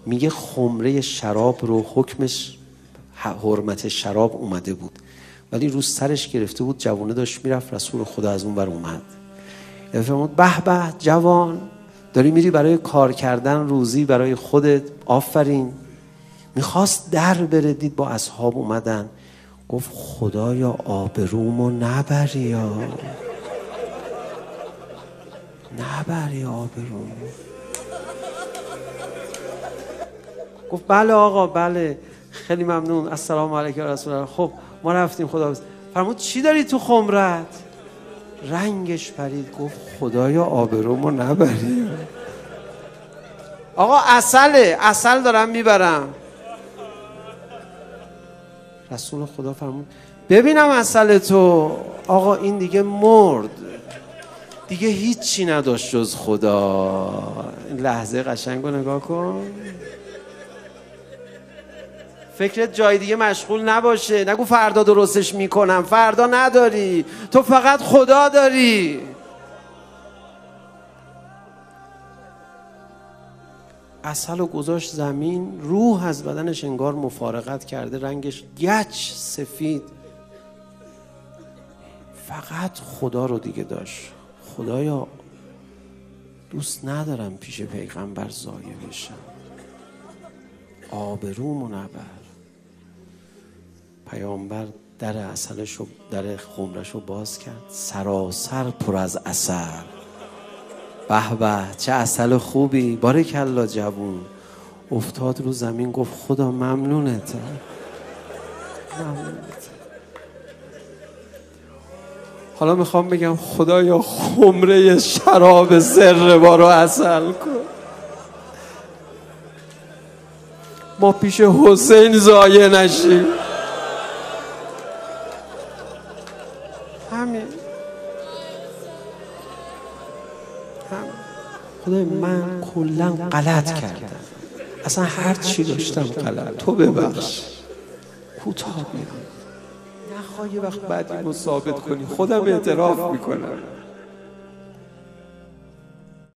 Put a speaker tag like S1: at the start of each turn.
S1: میگه خمره شراب رو حکمش حرمت شراب اومده بود، ولی رو سرش گرفته بود، جوونه داشت میرفت، رسول خدا از اون ور اومد. فرمود به به جوان، داری میری برای کار کردن روزی برای خودت، آفرین. میخواست در بره، دید با اصحاب اومدن، گفت خدایا آبرومو نبری یا نبری آبرومو. گفت بله آقا بله، خیلی ممنون، السلام علیکم رسول الله. خب ما رفتیم، خدا. فرمود چی داری تو خمرت؟ رنگش پرید، گفت خدایا آبرومو نبری. آقا عسل دارم میبرم. رسول خدا فرمود ببینم عسل تو. آقا این دیگه مرد، دیگه هیچی نداشت جز خدا. این لحظه قشنگ رو نگاه کن، فکرت جای دیگه مشغول نباشه. نگو فردا درستش میکنم، فردا نداری، تو فقط خدا داری. عسل رو گذاشت زمین، روح از بدنش انگار مفارقت کرده، رنگش گچ سفید، فقط خدا رو دیگه داشت. خدایا دوست ندارم پیش پیغمبر ضایع بشم، آبرومو نبر. پیامبر در عسلشو، در خمرشو باز کرد، سراسر پر از عسل. به به چه عسل خوبی، بارکالله جوون. افتاد رو زمین، گفت خدا ممنونت. حالا میخوام بگم خدایا خمره شراب زر بارو عسل کن، ما پیش حسین ضایع نشیم. همین خدای من کلا غلط کردم، اصلا هر چی داشتم غلط، تو ببخش. کوتاه میرم، نخواه یه وقت بعدی رو ثابت کنی، خودم اعتراف میکنم.